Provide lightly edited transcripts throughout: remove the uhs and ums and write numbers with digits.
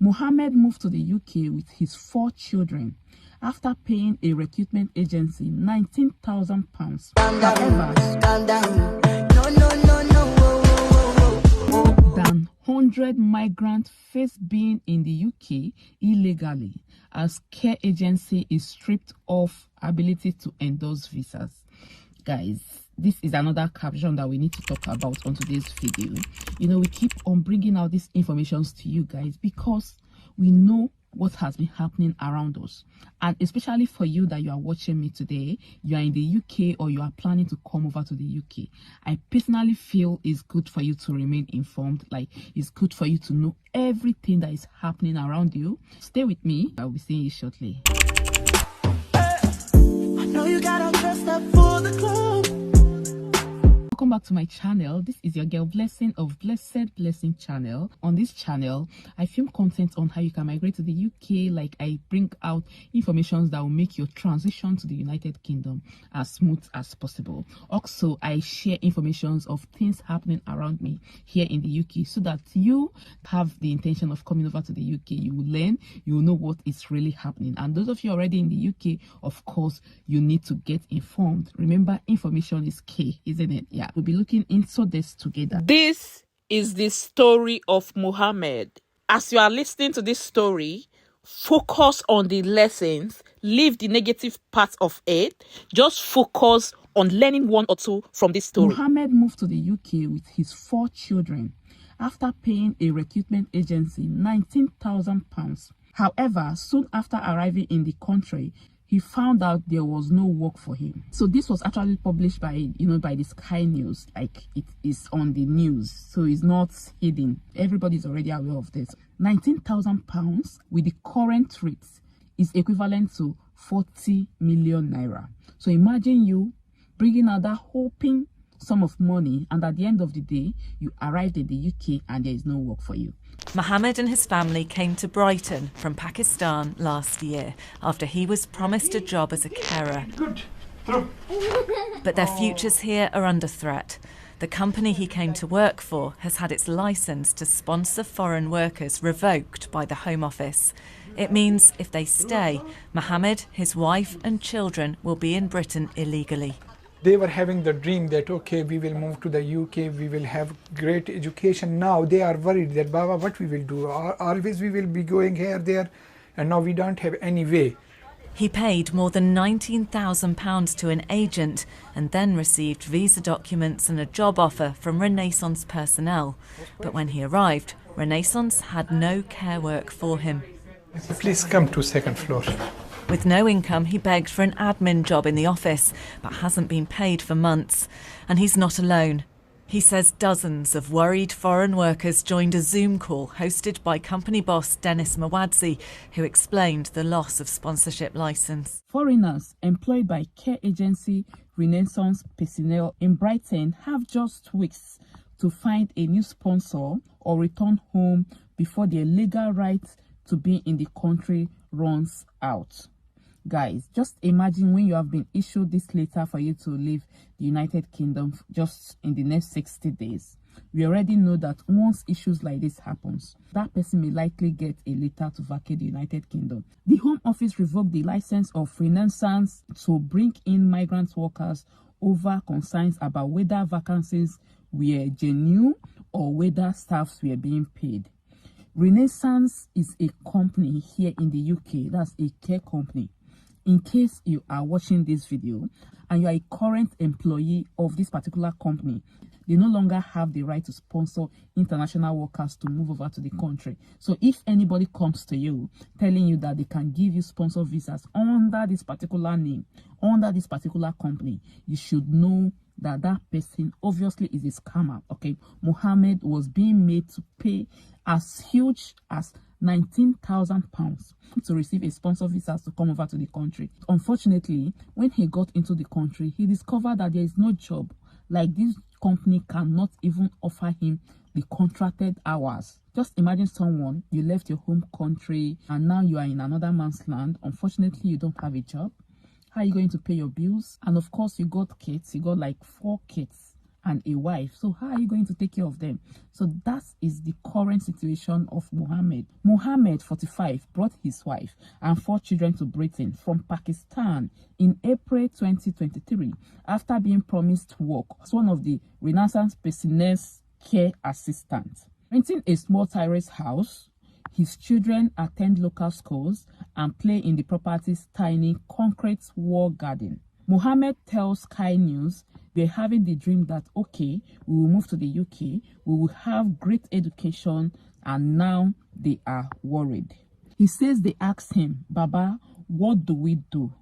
Mohammed moved to the UK with his 4 children after paying a recruitment agency £19,000. Than 100 migrants face being in the UK illegally, as care agency is stripped of ability to endorse visas. Guys, this is another caption that we need to talk about on today's video. You know, we keep on bringing out these informations to you guys because we know what has been happening around us, and especially for you that you are watching me today, you are in the UK or you are planning to come over to the UK. I personally feel it's good for you to remain informed. Like, it's good for you to know everything that is happening around you. Stay with me, I'll be seeing you shortly. I know you got all dressed up for the club. Welcome back to my channel. This is your girl Blessing of Blessed Blessing channel. On this channel, I film content on how you can migrate to the UK. Like, I bring out information that will make your transition to the United Kingdom as smooth as possible. Also, I share information of things happening around me here in the UK so that you have the intention of coming over to the UK. You will learn, you will know what is really happening. And those of you already in the UK, of course, you need to get informed. Remember, information is key, isn't it? Yeah. We'll be looking into this together. This is the story of Mohammed. As you are listening to this story, focus on the lessons, leave the negative parts of it, just focus on learning one or two from this story. Mohammed moved to the UK with his 4 children after paying a recruitment agency £19,000. However, soon after arriving in the country, he found out there was no work for him. So this was actually published by, by the Sky News. Like, it is on the news, so it's not hidden. Everybody's already aware of this. £19,000 with the current rates is equivalent to 40 million naira. So imagine you bringing out that hoping sum of money, and at the end of the day, you arrived in the UK and there is no work for you. Mohammed and his family came to Brighton from Pakistan last year after he was promised a job as a carer. But their futures here are under threat. The company he came to work for has had its licence to sponsor foreign workers revoked by the Home Office. It means if they stay, Mohammed, his wife and children will be in Britain illegally. They were having the dream that, okay, we will move to the UK, we will have great education. Now they are worried that, Baba, what we will do? Always we will be going here, there, and now we don't have any way. He paid more than £19,000 to an agent and then received visa documents and a job offer from Renaissance personnel. But when he arrived, Renaissance had no care work for him. Please come to 2nd floor. With no income, he begged for an admin job in the office, but hasn't been paid for months. And he's not alone. He says dozens of worried foreign workers joined a Zoom call hosted by company boss Dennis Mawadzi, who explained the loss of sponsorship licence. Foreigners employed by care agency Renaissance personnel in Brighton have just weeks to find a new sponsor or return home before their legal right to be in the country runs out. Guys, just imagine when you have been issued this letter for you to leave the United Kingdom just in the next 60 days. We already know that once issues like this happens, that person may likely get a letter to vacate the United Kingdom. The Home Office revoked the license of Renaissance to bring in migrant workers over concerns about whether vacancies were genuine or whether staffs were being paid. Renaissance is a company here in the UK, that's a care company. In case you are watching this video and you are a current employee of this particular company, they no longer have the right to sponsor international workers to move over to the country. So if anybody comes to you telling you that they can give you sponsor visas under this particular name, under this particular company, you should know that that person obviously is a scammer. Okay, Mohammed was being made to pay as huge as £19,000 to receive a sponsor visa to come over to the country. Unfortunately, when he got into the country, he discovered that there is no job. Like, this company cannot even offer him the contracted hours. Just imagine someone, you left your home country and now you are in another man's land. Unfortunately, you don't have a job. How are you going to pay your bills? And of course, you got kids. You got like 4 kids. and a wife. So how are you going to take care of them? So that is the current situation of Mohammed. Mohammed, 45, brought his wife and 4 children to Britain from Pakistan in April 2023 after being promised work as one of the Renaissance Business care assistants. Renting a small terrace house, his children attend local schools and play in the property's tiny concrete wall garden. Mohammed tells Sky News they're having the dream that, okay, we will move to the UK, we will have great education, and now they are worried. He says they asked him, Baba, what do we do?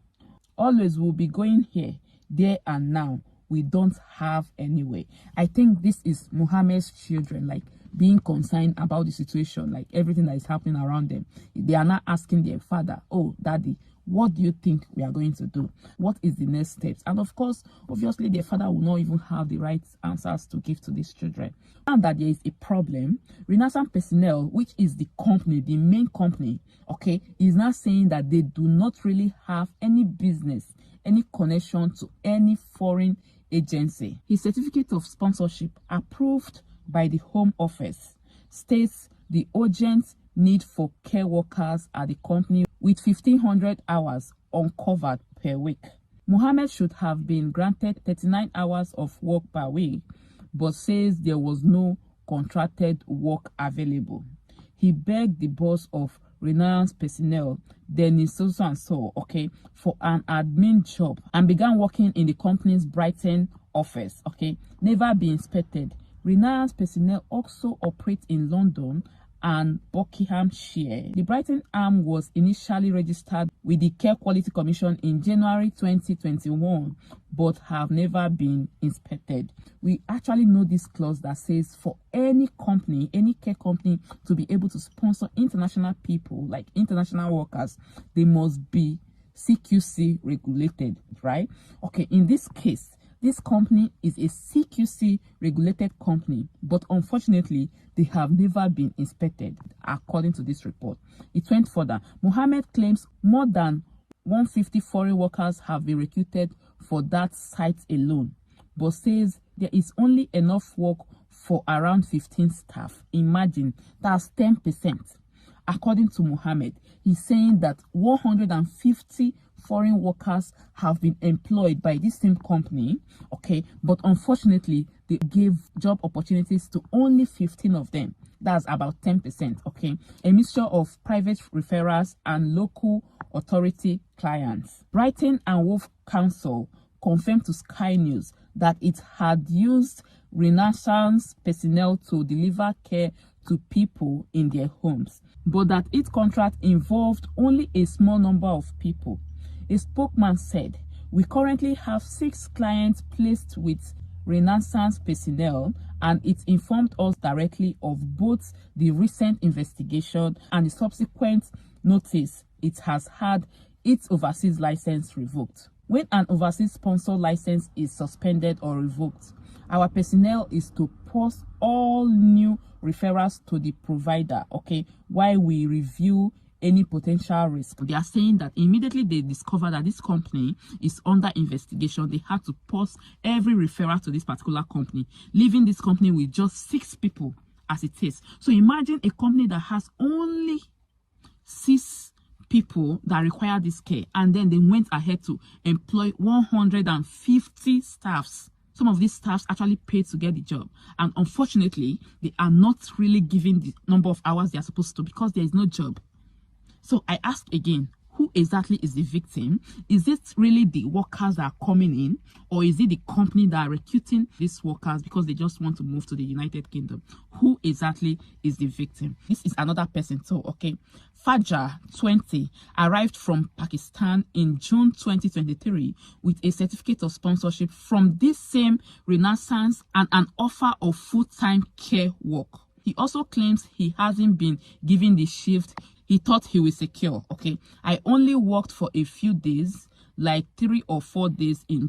Always we'll be going here, there, and now. We don't have anyway. I think this is Mohammed's children, like being concerned about the situation, like everything that is happening around them. They are not asking their father, oh, daddy, what do you think we are going to do? What is the next steps? And of course, obviously, their father will not even have the right answers to give to these children. And that there is a problem, Renaissance Personnel, which is the company, the main company, okay, is now saying that they do not really have any business, any connection to any foreign agency. His certificate of sponsorship, approved by the Home Office, states the urgent need for care workers at the company with 1,500 hours uncovered per week. Mohammed should have been granted 39 hours of work per week, but says there was no contracted work available. He begged the boss of Renaissance Personnel, Dennis so okay, for an admin job and began working in the company's Brighton office, okay, never be inspected. Renaissance Personnel also operates in London and Buckinghamshire. The Brighton arm was initially registered with the Care Quality Commission in January 2021, but have never been inspected. We actually know this clause that says for any company, any care company, to be able to sponsor international people, like international workers, they must be CQC regulated, right? Okay, in this case, this company is a CQC regulated company, but unfortunately, they have never been inspected, according to this report. It went further. Mohammed claims more than 150 foreign workers have been recruited for that site alone, but says there is only enough work for around 15 staff. Imagine, that's 10%. According to Mohammed, he's saying that 150 foreign workers have been employed by this same company, okay, but unfortunately, they gave job opportunities to only 15 of them. That's about 10%, okay? A mixture of private referrals and local authority clients. Brighton and Wolf Council confirmed to Sky News that it had used Renaissance Personnel to deliver care to people in their homes, but that its contract involved only a small number of people. A spokesman said, we currently have 6 clients placed with Renaissance Personnel, and it informed us directly of both the recent investigation and the subsequent notice it has had its overseas license revoked. When an overseas sponsor license is suspended or revoked, our personnel is to post all new referrals to the provider, okay, while we review any potential risk. They are saying that immediately they discover that this company is under investigation, they had to pause every referral to this particular company, leaving this company with just 6 people as it is. So imagine a company that has only 6 people that require this care, and then they went ahead to employ 150 staffs. Some of these staffs actually paid to get the job, and unfortunately, they are not really given the number of hours they are supposed to because there is no job. So I ask again, who exactly is the victim? Is it really the workers that are coming in, or is it the company that are recruiting these workers because they just want to move to the United Kingdom? Who exactly is the victim? This is another person too, okay? Fajar, 20, arrived from Pakistan in June 2023 with a certificate of sponsorship from this same Renaissance and an offer of full-time care work. He also claims he hasn't been given the shift he thought he was secure, okay? I only worked for a few days, like 3 or 4 days in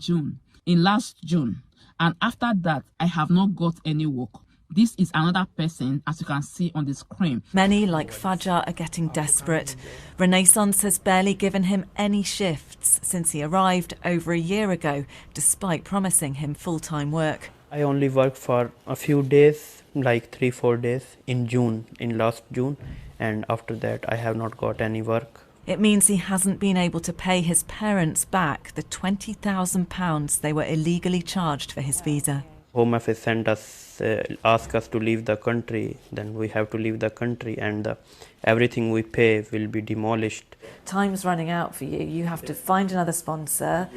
last June. And after that, I have not got any work. This is another person, as you can see on the screen. Many, like Fajar, are getting desperate. Renaissance has barely given him any shifts since he arrived over a year ago, despite promising him full-time work. I only worked for a few days, like 3-4 days in June, in last June, and after that I have not got any work. It means he hasn't been able to pay his parents back the £20,000 they were illegally charged for his visa. Home Office sent us, ask us to leave the country, then we have to leave the country, and everything we pay will be demolished. Time's running out for you. You have to find another sponsor,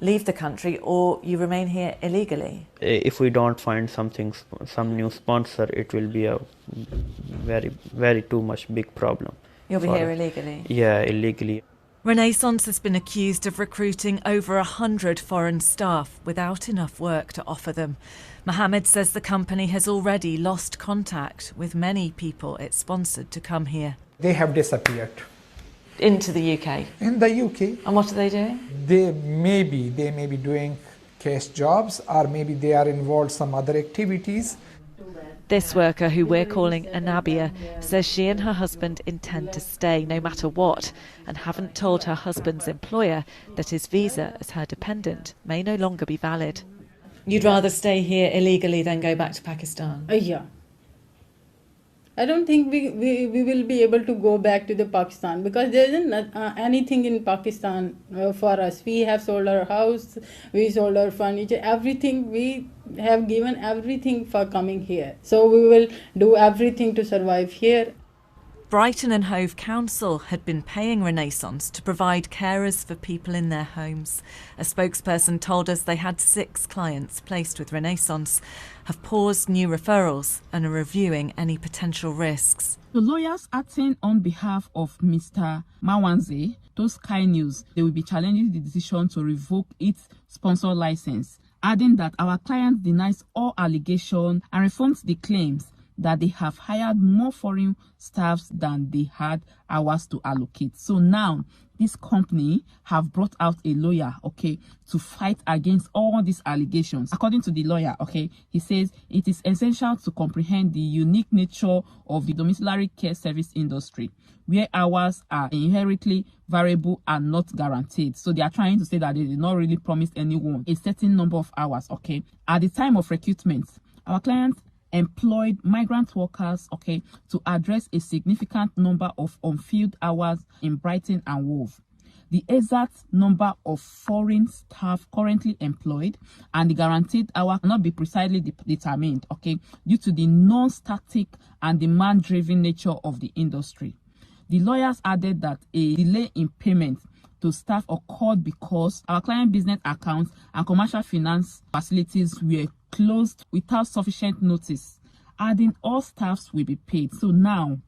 leave the country, or you remain here illegally. If we don't find some new sponsor, it will be a very too much big problem. You'll be here illegally? Yeah, illegally. Renaissance has been accused of recruiting over 100 foreign staff without enough work to offer them. Mohammed says the company has already lost contact with many people it sponsored to come here. They have disappeared. Into the UK? In the UK. And what are they doing? They may be doing cash jobs, or maybe they are involved some other activities. This worker, who we're calling Anabia, says she and her husband intend to stay no matter what, and haven't told her husband's employer that his visa as her dependent may no longer be valid. You'd rather stay here illegally than go back to Pakistan? Yeah. I don't think we will be able to go back to the Pakistan, because there isn't anything in Pakistan for us. We have sold our house, we sold our furniture, everything. We have given everything for coming here. So we will do everything to survive here. Brighton and Hove Council had been paying Renaissance to provide carers for people in their homes. A spokesperson told us they had 6 clients placed with Renaissance, have paused new referrals and are reviewing any potential risks. The lawyers acting on behalf of Mr. Mawanze told Sky News they will be challenging the decision to revoke its sponsor license, adding that our client denies all allegations and refunds the claims that they have hired more foreign staffs than they had hours to allocate. So now this company have brought out a lawyer, okay, to fight against all these allegations. According to the lawyer, okay, he says it is essential to comprehend the unique nature of the domiciliary care service industry, where hours are inherently variable and not guaranteed. So they are trying to say that they did not really promise anyone a certain number of hours, okay. At the time of recruitment, our clients employed migrant workers, okay, to address a significant number of unfilled hours in Brighton and Hove. The exact number of foreign staff currently employed and the guaranteed hour cannot be precisely determined, okay, due to the non-static and demand-driven nature of the industry. The lawyers added that a delay in payment to staff occurred because our client business accounts and commercial finance facilities were closed without sufficient notice, adding all staffs will be paid. So now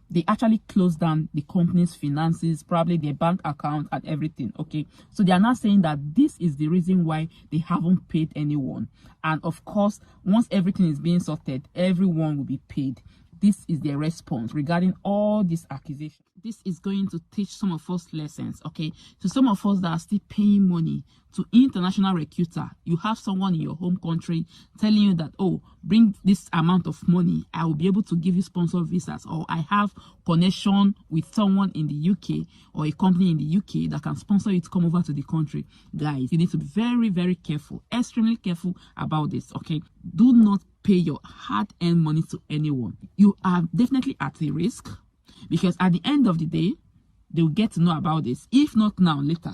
they actually closed down the company's finances, probably their bank account and everything, okay. So they are now saying that this is the reason why they haven't paid anyone, and of course once everything is being sorted, everyone will be paid. This is their response regarding all these accusations. This is going to teach some of us lessons, okay? So some of us that are still paying money to international recruiter, you have someone in your home country telling you that, oh, bring this amount of money, I will be able to give you sponsor visas, or I have connection with someone in the UK or a company in the UK that can sponsor you to come over to the country. Guys, you need to be very, very careful, extremely careful about this, okay? Do not pay your hard-earned money to anyone. You are definitely at a risk, because at the end of the day, they'll get to know about this. If not now, later.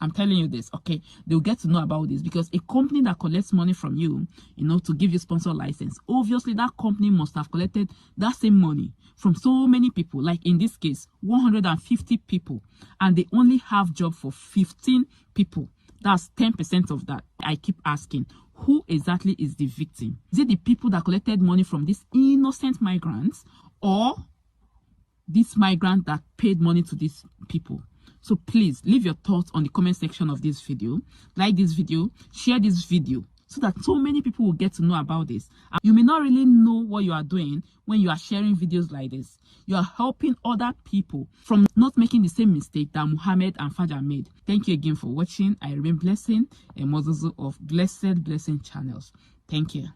I'm telling you this, okay? They'll get to know about this, because a company that collects money from you, you know, to give you sponsor license, obviously that company must have collected that same money from so many people, like in this case, 150 people, and they only have job for 15 people. That's 10% of that. I keep asking, who exactly is the victim? Is it the people that collected money from these innocent migrants, or this migrant that paid money to these people? So please leave your thoughts on the comment section of this video. Like this video, share this video, so that so many people will get to know about this. You may not really know what you are doing when you are sharing videos like this. You are helping other people from not making the same mistake that Muhammad and Fajar made. Thank you again for watching. I remain blessing, a Mozozo of Blessed Blessing channels. Thank you.